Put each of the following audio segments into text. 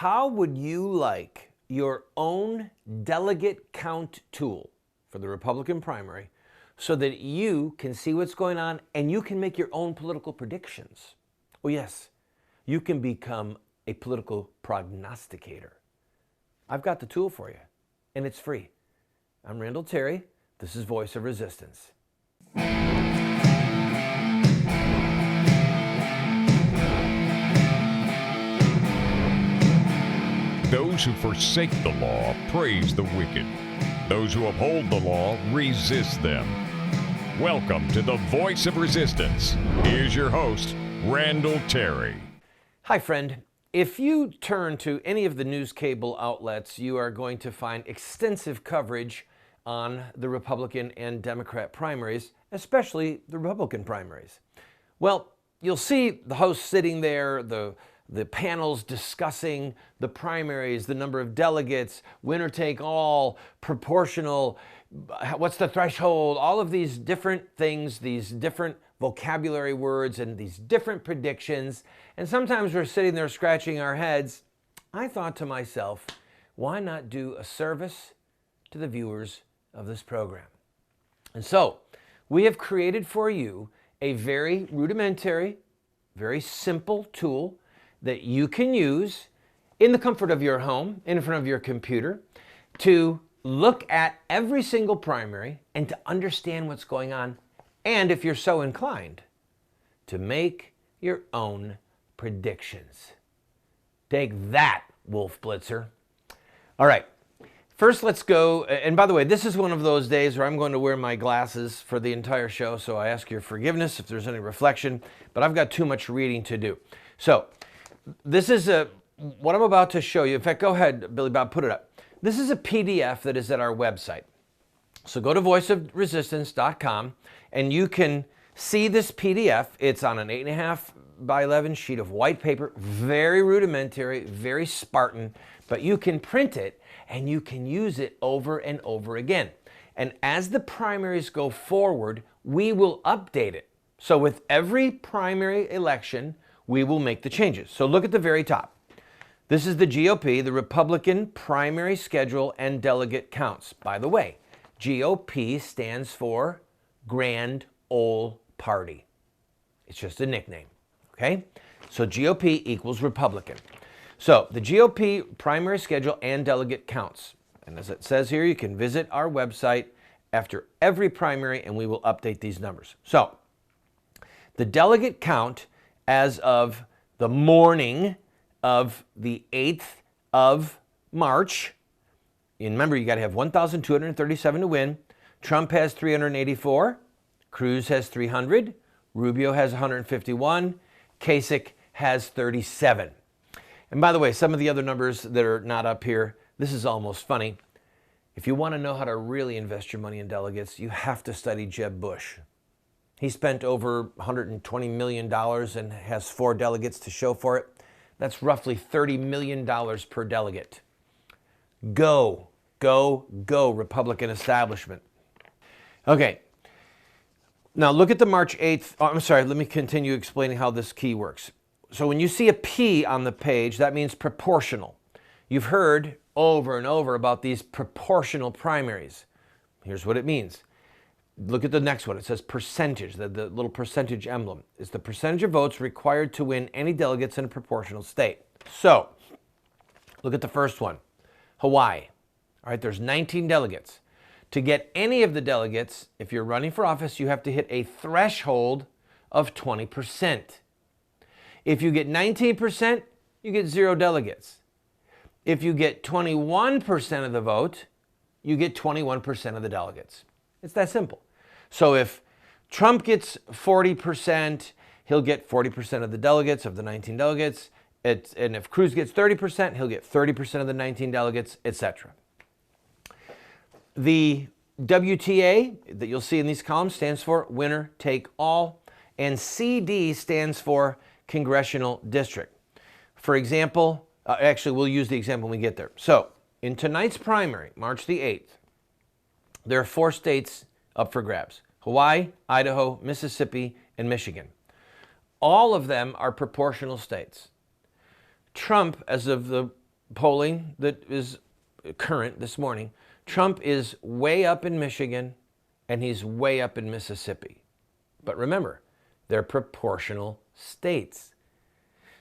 How would you like your own delegate count tool for the Republican primary so that you can see what's going on and you can make your own political predictions? Oh yes, you can become a political prognosticator. I've got the tool for you, and it's free. I'm Randall Terry. This is Voice of Resistance. Those who forsake the law praise the wicked. Those who uphold the law resist them. Welcome to the Voice of Resistance. Here's your host, Randall Terry. Hi, friend. If you turn to any of the news cable outlets, you are going to find extensive coverage on the Republican and Democrat primaries, especially the Republican primaries. Well, you'll see the host sitting there, the panels discussing the primaries, the number of delegates, winner take all, proportional, what's the threshold, all of these different things, these different vocabulary words and these different predictions. And sometimes we're sitting there scratching our heads. I thought to myself, why not do a service to the viewers of this program? And so we have created for you a very rudimentary, very simple tool that you can use in the comfort of your home, in front of your computer, to look at every single primary and to understand what's going on, and if you're so inclined, to make your own predictions. Take that, Wolf Blitzer. All right, first let's go, and by the way, this is one of those days where I'm going to wear my glasses for the entire show, so I ask your forgiveness if there's any reflection, but I've got too much reading to do. So, this is what I'm about to show you. In fact, go ahead, Billy Bob, put it up. This is a PDF that is at our website. So go to voiceofresistance.com and you can see this PDF. It's on an 8.5 by 11 sheet of white paper, very rudimentary, very Spartan, but you can print it and you can use it over and over again. And as the primaries go forward, we will update it. So with every primary election, we will make the changes. So look at the very top. This is the GOP, the Republican primary schedule and delegate counts. By the way, GOP stands for Grand Ole Party. It's just a nickname, okay? So GOP equals Republican. So the GOP primary schedule and delegate counts. And as it says here, you can visit our website after every primary and we will update these numbers. So the delegate count as of the morning of the 8th of March, and remember, you got to have 1,237 to win. Trump has 384, Cruz has 300, Rubio has 151, Kasich has 37. And by the way, some of the other numbers that are not up here, this is almost funny. If you want to know how to really invest your money in delegates, you have to study Jeb Bush. He spent over $120 million and has 4 delegates to show for it. That's roughly $30 million per delegate. Go, go, go, Republican establishment. Okay, now look at the March 8th. Oh, I'm sorry, let me continue explaining how this key works. So when you see a P on the page, that means proportional. You've heard over and over about these proportional primaries. Here's what it means. Look at the next one. It says percentage. The little percentage emblem is the percentage of votes required to win any delegates in a proportional state. So, look at the first one, Hawaii. All right, there's 19 delegates. To get any of the delegates, if you're running for office, you have to hit a threshold of 20%. If you get 19%, you get 0 delegates. If you get 21% of the vote, you get 21% of the delegates. It's that simple. So if Trump gets 40%, he'll get 40% of the delegates, of the 19 delegates. And if Cruz gets 30%, he'll get 30% of the 19 delegates, etc. The WTA that you'll see in these columns stands for winner take all, and CD stands for congressional district. For example, actually we'll use the example when we get there. So in tonight's primary, March the 8th, there are 4 states up for grabs: Hawaii, Idaho, Mississippi, and Michigan. All of them are proportional states. Trump, as of the polling that is current this morning, Trump is way up in Michigan and he's way up in Mississippi. But remember, they're proportional states.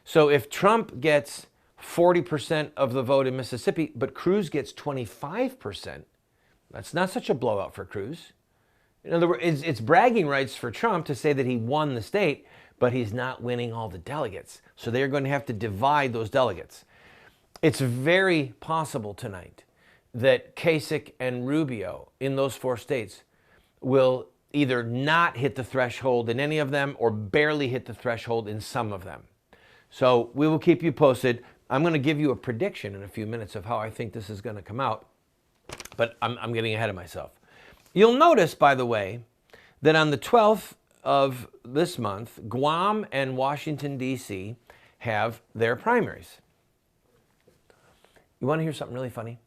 So if Trump gets 40% of the vote in Mississippi, but Cruz gets 25%, that's not such a blowout for Cruz. In other words, it's bragging rights for Trump to say that he won the state, but he's not winning all the delegates. So they're going to have to divide those delegates. It's very possible tonight that Kasich and Rubio in those 4 states will either not hit the threshold in any of them or barely hit the threshold in some of them. So we will keep you posted. I'm going to give you a prediction in a few minutes of how I think this is going to come out, but I'm getting ahead of myself. You'll notice, by the way, that on the 12th of this month, Guam and Washington, D.C. have their primaries. You want to hear something really funny?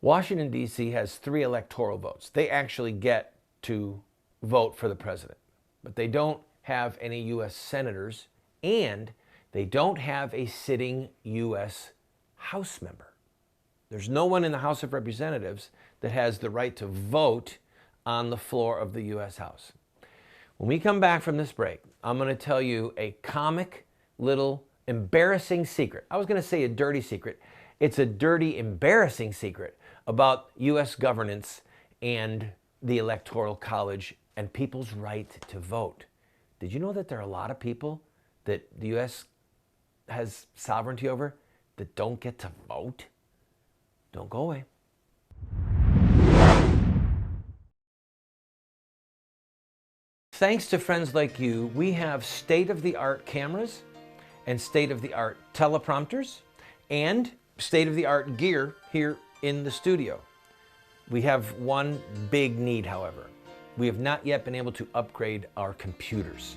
Washington, D.C. has 3 electoral votes. They actually get to vote for the president, but they don't have any U.S. senators, and they don't have a sitting U.S. House member. There's no one in the House of Representatives that has the right to vote on the floor of the U.S. House. When we come back from this break, I'm going to tell you a comic little embarrassing secret. I was going to say a dirty secret. It's a dirty, embarrassing secret about U.S. governance and the Electoral College and people's right to vote. Did you know that there are a lot of people that the U.S. has sovereignty over that don't get to vote? Don't go away. Thanks to friends like you, we have state-of-the-art cameras and state-of-the-art teleprompters and state-of-the-art gear here in the studio. We have one big need, however. We have not yet been able to upgrade our computers.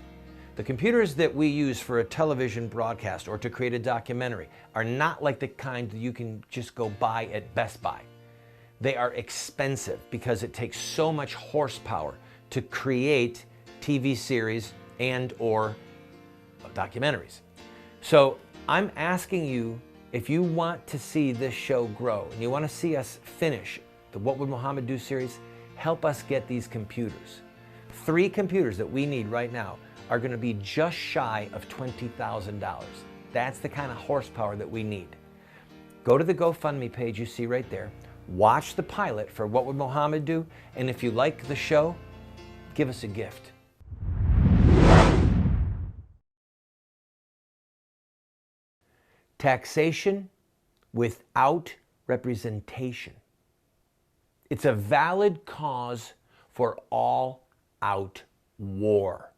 The computers that we use for a television broadcast or to create a documentary are not like the kind that you can just go buy at Best Buy. They are expensive because it takes so much horsepower to create TV series and or documentaries. So I'm asking you, if you want to see this show grow and you want to see us finish the What Would Muhammad Do series, help us get these computers. 3 computers that we need right now are going to be just shy of $20,000. That's the kind of horsepower that we need. Go to the GoFundMe page you see right there. Watch the pilot for What Would Muhammad Do? And if you like the show, give us a gift. Taxation without representation. It's a valid cause for all-out war.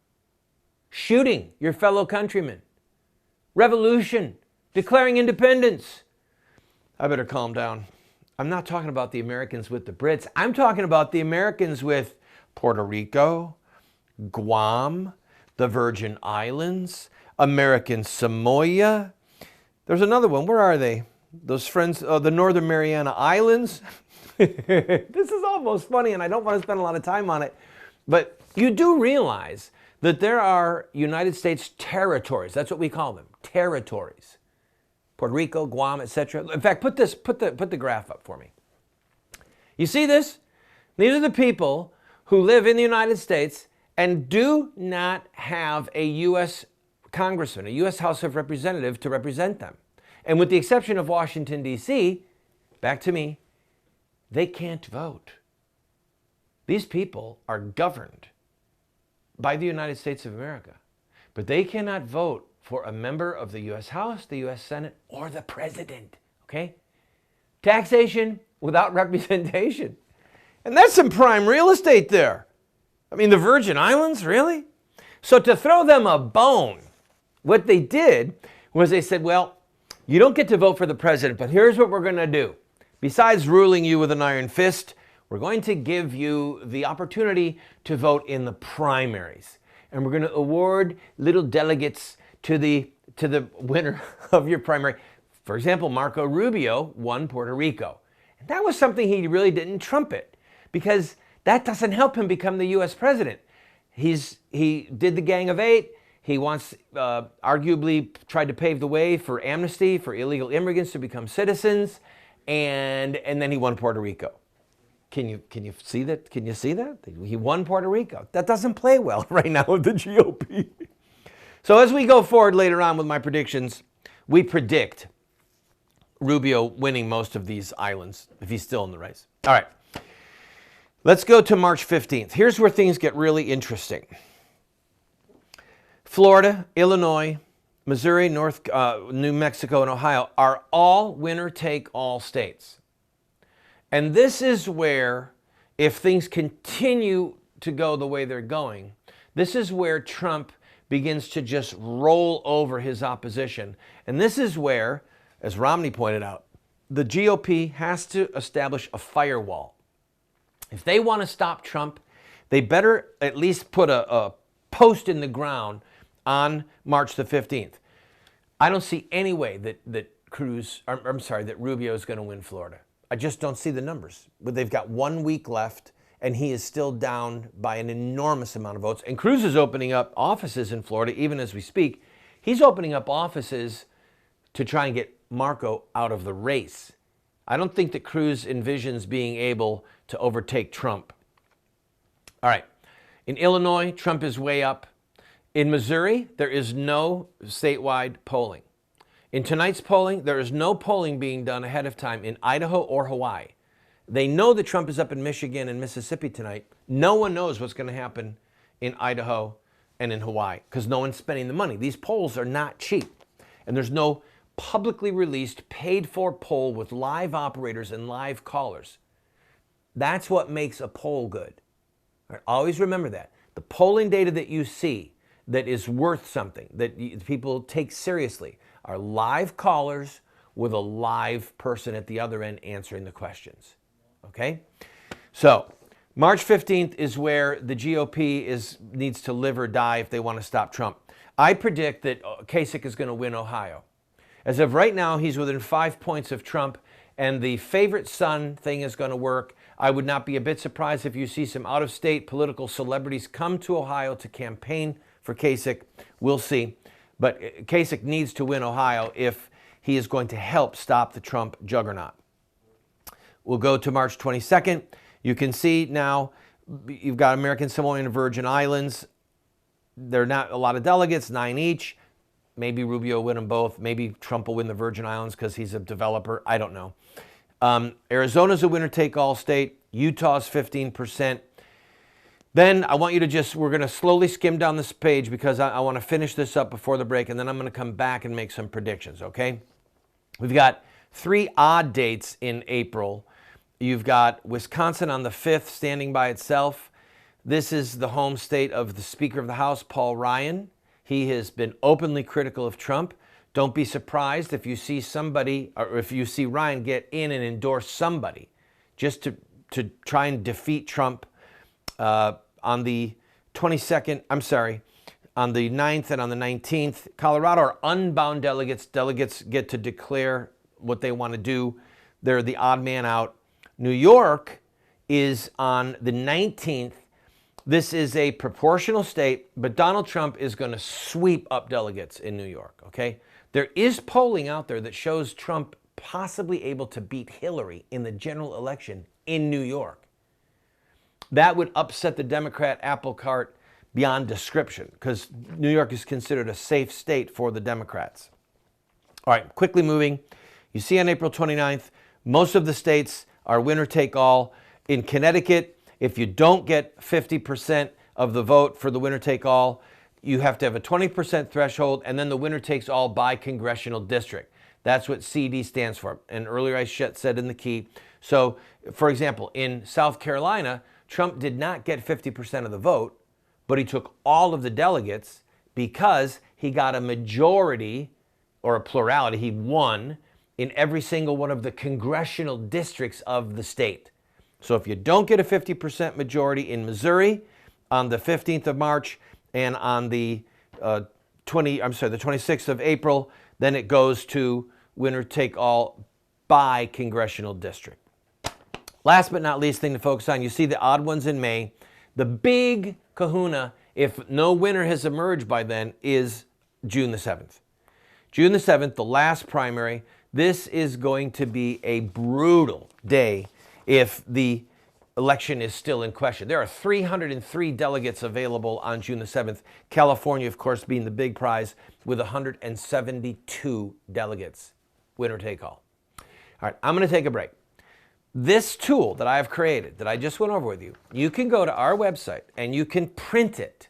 Shooting your fellow countrymen. Revolution. Declaring independence. I better calm down. I'm not talking about the Americans with the Brits. I'm talking about the Americans with Puerto Rico, Guam, the Virgin Islands, American Samoa. There's another one. Where are they? Those friends, the Northern Mariana Islands. This is almost funny, and I don't want to spend a lot of time on it. But you do realize that there are United States territories. That's what we call them, territories. Puerto Rico, Guam, etc. In fact, put the graph up for me. You see this? These are the people who live in the United States and do not have a U.S. congressman, a U.S. House of Representatives to represent them. And with the exception of Washington, D.C., back to me, they can't vote. These people are governed by the United States of America, but they cannot vote for a member of the U.S. House, the U.S. Senate, or the president, okay? Taxation without representation. And that's some prime real estate there. I mean, the Virgin Islands, really? So to throw them a bone, what they did was they said, well, you don't get to vote for the president, but here's what we're going to do. Besides ruling you with an iron fist, we're going to give you the opportunity to vote in the primaries. And we're going to award little delegates to the winner of your primary. For example, Marco Rubio won Puerto Rico. And that was something he really didn't trumpet because that doesn't help him become the U.S. president. He did the Gang of Eight. He wants, arguably, tried to pave the way for amnesty for illegal immigrants to become citizens, and then he won Puerto Rico. Can you see that? Can you see that? He won Puerto Rico. That doesn't play well right now with the GOP. So as we go forward later on with my predictions, we predict Rubio winning most of these islands if he's still in the race. All right. Let's go to March 15th. Here's where things get really interesting. Florida, Illinois, Missouri, New Mexico, and Ohio are all winner-take-all states. And this is where, if things continue to go the way they're going, this is where Trump begins to just roll over his opposition. And this is where, as Romney pointed out, the GOP has to establish a firewall. If they want to stop Trump, they better at least put a post in the ground on March the 15th. I don't see any way that Rubio is going to win Florida. I just don't see the numbers. But they've got 1 week left, and he is still down by an enormous amount of votes. And Cruz is opening up offices in Florida, even as we speak. He's opening up offices to try and get Marco out of the race. I don't think that Cruz envisions being able to overtake Trump. All right. In Illinois, Trump is way up. In Missouri, there is no statewide polling. In tonight's polling, there is no polling being done ahead of time in Idaho or Hawaii. They know that Trump is up in Michigan and Mississippi tonight. No one knows what's going to happen in Idaho and in Hawaii because no one's spending the money. These polls are not cheap. And there's no publicly released, paid-for poll with live operators and live callers. That's what makes a poll good. All right, always remember that. The polling data that you see that is worth something, that people take seriously, are live callers with a live person at the other end answering the questions. Okay? So, March 15th is where the GOP needs to live or die if they want to stop Trump. I predict that Kasich is going to win Ohio. As of right now, he's within 5 points of Trump, and the favorite son thing is going to work. I would not be a bit surprised if you see some out-of-state political celebrities come to Ohio to campaign for Kasich. We'll see. But Kasich needs to win Ohio if he is going to help stop the Trump juggernaut. We'll go to March 22nd. You can see now you've got American Samoan and Virgin Islands. There are not a lot of delegates, 9 each. Maybe Rubio will win them both. Maybe Trump will win the Virgin Islands because he's a developer. I don't know. Arizona's a winner-take-all state. Utah's 15%. Then I want you to we're going to slowly skim down this page because I want to finish this up before the break, and then I'm going to come back and make some predictions, okay? We've got 3 odd dates in April. You've got Wisconsin on the 5th standing by itself. This is the home state of the Speaker of the House, Paul Ryan. He has been openly critical of Trump. Don't be surprised if you see somebody, or if you see Ryan get in and endorse somebody just to try and defeat Trump on the 22nd, on the 9th and on the 19th. Colorado are unbound delegates. Delegates get to declare what they want to do. They're the odd man out. New York is on the 19th. This is a proportional state, but Donald Trump is going to sweep up delegates in New York, okay? There is polling out there that shows Trump possibly able to beat Hillary in the general election in New York. That would upset the Democrat apple cart beyond description because New York is considered a safe state for the Democrats. All right, quickly moving. You see on April 29th, most of the states are winner-take-all. In Connecticut, if you don't get 50% of the vote for the winner-take-all, you have to have a 20% threshold, and then the winner takes all by congressional district. That's what CD stands for. And earlier I said in the key. So, for example, in South Carolina, Trump did not get 50% of the vote, but he took all of the delegates because he got a majority or a plurality. He won in every single one of the congressional districts of the state. So if you don't get a 50% majority in Missouri on the 15th of March and on the 26th of April, then it goes to winner take all by congressional district. Last but not least thing to focus on, you see the odd ones in May. The big kahuna if no winner has emerged by then, is June the 7th. June the 7th, the last primary. This is going to be a brutal day if the election is still in question. There are 303 delegates available on June the 7th. California, of course, being the big prize with 172 delegates. Winner take all. All right, I'm going to take a break. This tool that I have created, that I just went over with you, you can go to our website and you can print it.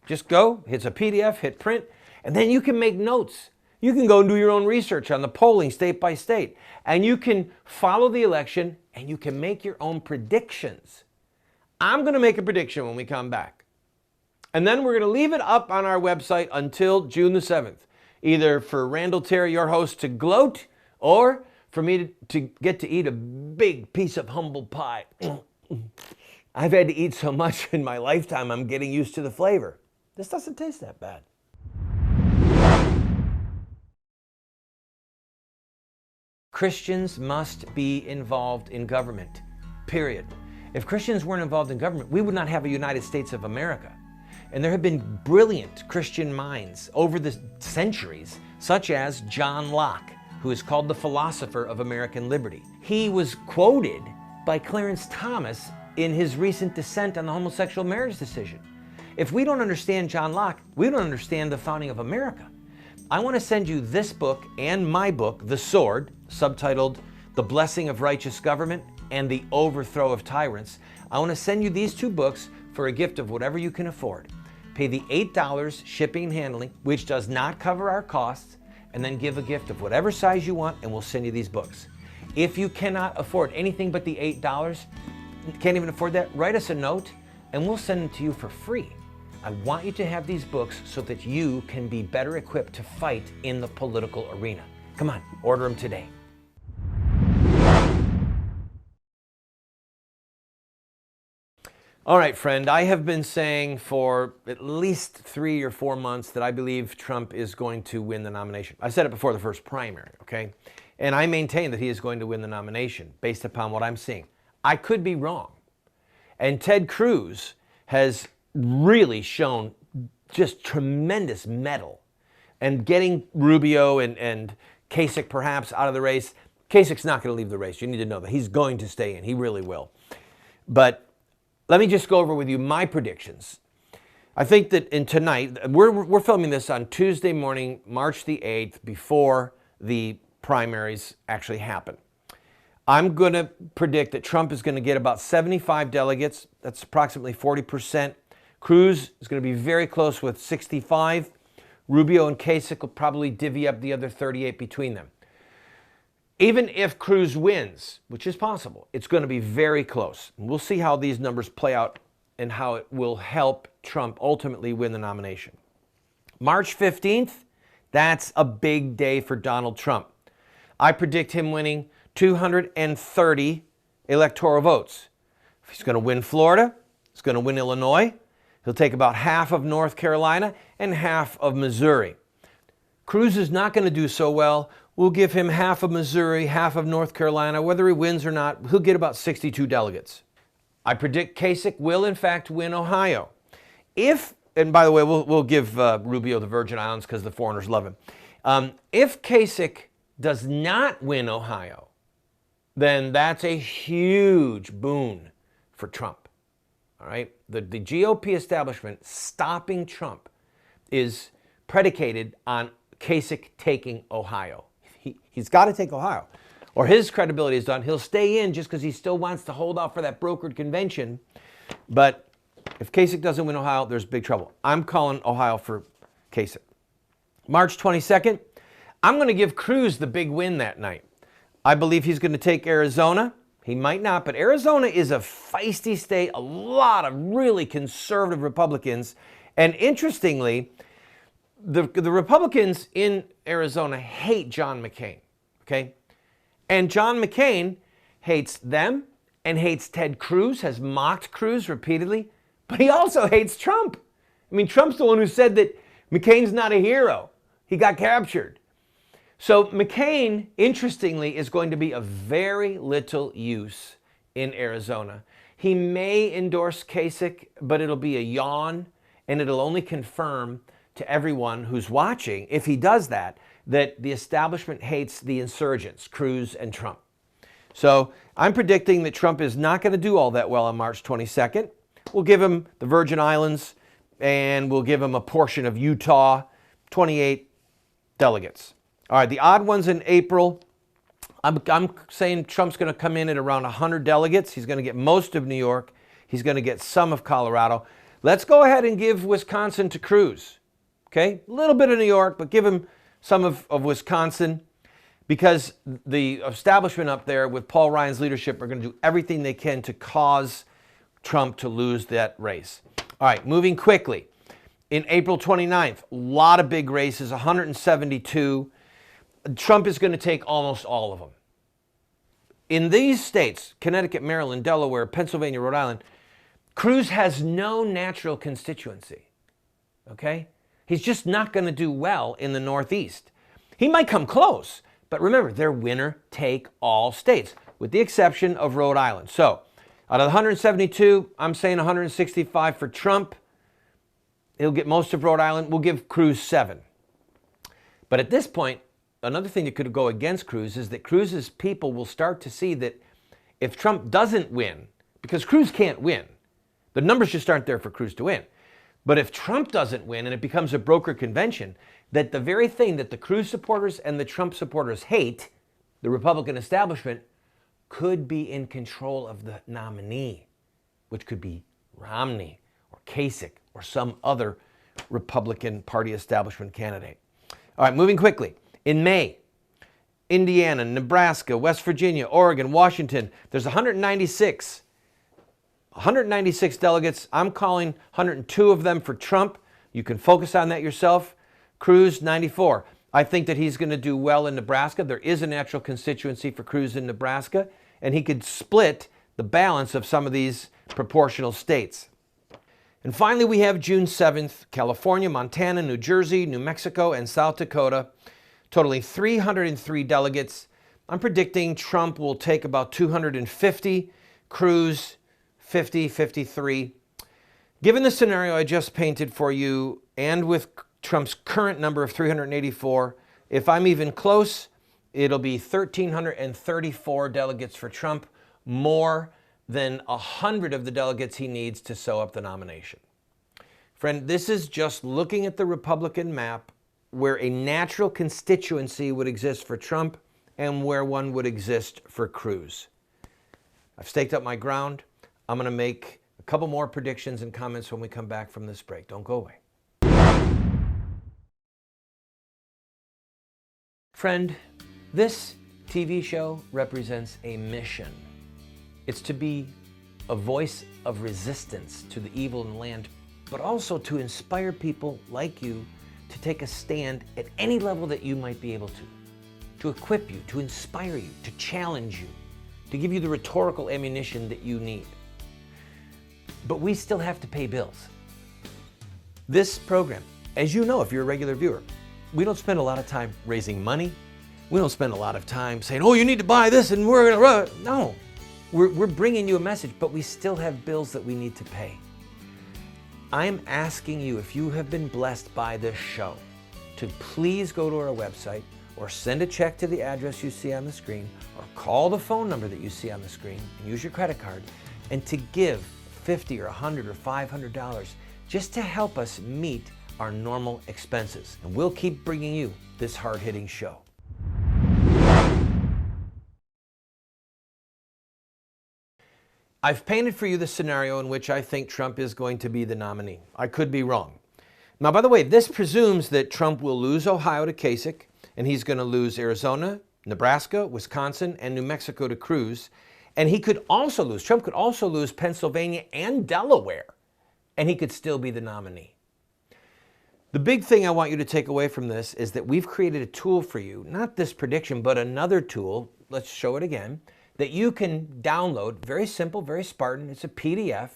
Just go, it's a PDF, hit print, and then you can make notes. You can go and do your own research on the polling state by state, and you can follow the election and you can make your own predictions. I'm going to make a prediction when we come back. And then we're going to leave it up on our website until June the 7th, either for Randall Terry, your host, to gloat, or for me to get to eat a big piece of humble pie. I've had to eat so much in my lifetime, I'm getting used to the flavor. This doesn't taste that bad. Christians must be involved in government, period. If Christians weren't involved in government, we would not have a United States of America. And there have been brilliant Christian minds over the centuries, such as John Locke, who is called the philosopher of American liberty. He was quoted by Clarence Thomas in his recent dissent on the homosexual marriage decision. If we don't understand John Locke, we don't understand the founding of America. I want to send you this book and my book, The Sword, subtitled The Blessing of Righteous Government and The Overthrow of Tyrants. I want to send you these two books for a gift of whatever you can afford. Pay the $8 shipping and handling, which does not cover our costs, and then give a gift of whatever size you want, and we'll send you these books. If you cannot afford anything but the $8, can't even afford that, write us a note, and we'll send them to you for free. I want you to have these books so that you can be better equipped to fight in the political arena. Come on, order them today. All right, friend, I have been saying for at least 3 or 4 months that I believe Trump is going to win the nomination. I said it before the first primary, okay? And I maintain that he is going to win the nomination based upon what I'm seeing. I could be wrong. And Ted Cruz has really shown just tremendous mettle, and getting Rubio and Kasich perhaps out of the race. Kasich's not going to leave the race. You need to know that. He's going to stay in. He really will. But let me just go over with you my predictions. I think that tonight, we're filming this on Tuesday morning, March the 8th, before the primaries actually happen. I'm going to predict that Trump is going to get about 75 delegates. That's approximately 40%. Cruz is going to be very close with 65. Rubio and Kasich will probably divvy up the other 38 between them. Even if Cruz wins, which is possible, it's going to be very close. We'll see how these numbers play out and how it will help Trump ultimately win the nomination. March 15th, that's a big day for Donald Trump. I predict him winning 230 electoral votes. He's going to win Florida. He's going to win Illinois. He'll take about half of North Carolina and half of Missouri. Cruz is not going to do so well. We'll give him half of Missouri, half of North Carolina. Whether he wins or not, he'll get about 62 delegates. I predict Kasich will, in fact, win Ohio. And by the way, we'll give Rubio the Virgin Islands because the foreigners love him. If Kasich does not win Ohio, then that's a huge boon for Trump. All right? The GOP establishment stopping Trump is predicated on Kasich taking Ohio. He's got to take Ohio, or his credibility is done. He'll stay in just because he still wants to hold out for that brokered convention. But if Kasich doesn't win Ohio, there's big trouble. I'm calling Ohio for Kasich. March 22nd, I'm going to give Cruz the big win that night. I believe he's going to take Arizona. He might not, but Arizona is a feisty state, a lot of really conservative Republicans. And interestingly, the Republicans in Arizona hate John McCain, okay? And John McCain hates them and hates Ted Cruz, has mocked Cruz repeatedly, but he also hates Trump. I mean, Trump's the one who said that McCain's not a hero. He got captured. So McCain, interestingly, is going to be of very little use in Arizona. He may endorse Kasich, but it'll be a yawn, and it'll only confirm to everyone who's watching, if he does that, that the establishment hates the insurgents, Cruz and Trump. So I'm predicting that Trump is not going to do all that well on March 22nd. We'll give him the Virgin Islands, and we'll give him a portion of Utah, 28 delegates. All right, the odd ones in April, I'm saying Trump's going to come in at around 100 delegates. He's going to get most of New York. He's going to get some of Colorado. Let's go ahead and give Wisconsin to Cruz. Okay, a little bit of New York, but give him some of Wisconsin, because the establishment up there with Paul Ryan's leadership are going to do everything they can to cause Trump to lose that race. All right, moving quickly. In April 29th, a lot of big races, 172. Trump is going to take almost all of them. In these states, Connecticut, Maryland, Delaware, Pennsylvania, Rhode Island, Cruz has no natural constituency, okay? He's just not going to do well in the Northeast. He might come close, but remember, they're winner-take-all states, with the exception of Rhode Island. So, out of the 172, I'm saying 165 for Trump. He'll get most of Rhode Island. We'll give Cruz 7. But at this point, another thing that could go against Cruz is that Cruz's people will start to see that if Trump doesn't win, because Cruz can't win, the numbers just aren't there for Cruz to win. But if Trump doesn't win and it becomes a broker convention, that the very thing that the Cruz supporters and the Trump supporters hate, the Republican establishment, could be in control of the nominee, which could be Romney or Kasich or some other Republican Party establishment candidate. All right, moving quickly. In May, Indiana, Nebraska, West Virginia, Oregon, Washington, there's 196 delegates. I'm calling 102 of them for Trump. You can focus on that yourself. Cruz, 94. I think that he's going to do well in Nebraska. There is a natural constituency for Cruz in Nebraska, and he could split the balance of some of these proportional states. And finally, we have June 7th, California, Montana, New Jersey, New Mexico, and South Dakota, totaling 303 delegates. I'm predicting Trump will take about 250, Cruz 50, 53. Given the scenario I just painted for you, and with Trump's current number of 384, if I'm even close, it'll be 1,334 delegates for Trump, more than 100 of the delegates he needs to sew up the nomination. Friend, this is just looking at the Republican map where a natural constituency would exist for Trump and where one would exist for Cruz. I've staked up my ground. I'm going to make a couple more predictions and comments when we come back from this break. Don't go away. Friend, this TV show represents a mission. It's to be a voice of resistance to the evil in the land, but also to inspire people like you to take a stand at any level that you might be able to equip you, to inspire you, to challenge you, to give you the rhetorical ammunition that you need. But we still have to pay bills. This program, as you know if you're a regular viewer, we don't spend a lot of time raising money. We don't spend a lot of time saying, oh, you need to buy this and we're going to run. No, we're bringing you a message, but we still have bills that we need to pay. I'm asking you, if you have been blessed by this show, to please go to our website or send a check to the address you see on the screen or call the phone number that you see on the screen and use your credit card, and to give $50 or $100 or $500 just to help us meet our normal expenses. And we'll keep bringing you this hard-hitting show. I've painted for you the scenario in which I think Trump is going to be the nominee. I could be wrong. Now, by the way, this presumes that Trump will lose Ohio to Kasich, and he's going to lose Arizona, Nebraska, Wisconsin, and New Mexico to Cruz. And Trump could also lose Pennsylvania and Delaware, and he could still be the nominee. The big thing I want you to take away from this is that we've created a tool for you, not this prediction, but another tool, let's show it again, that you can download. Very simple, very Spartan. It's a PDF.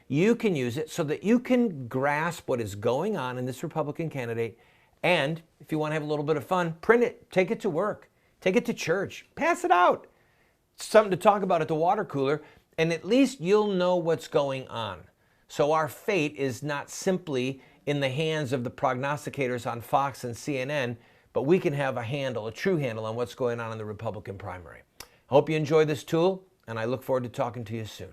You can use it so that you can grasp what is going on in this Republican candidate. And if you want to have a little bit of fun, print it, take it to work, take it to church, pass it out. It's something to talk about at the water cooler, and at least you'll know what's going on. So our fate is not simply in the hands of the prognosticators on Fox and CNN, but we can have a true handle on what's going on in the Republican primary. I hope you enjoy this tool, and I look forward to talking to you soon.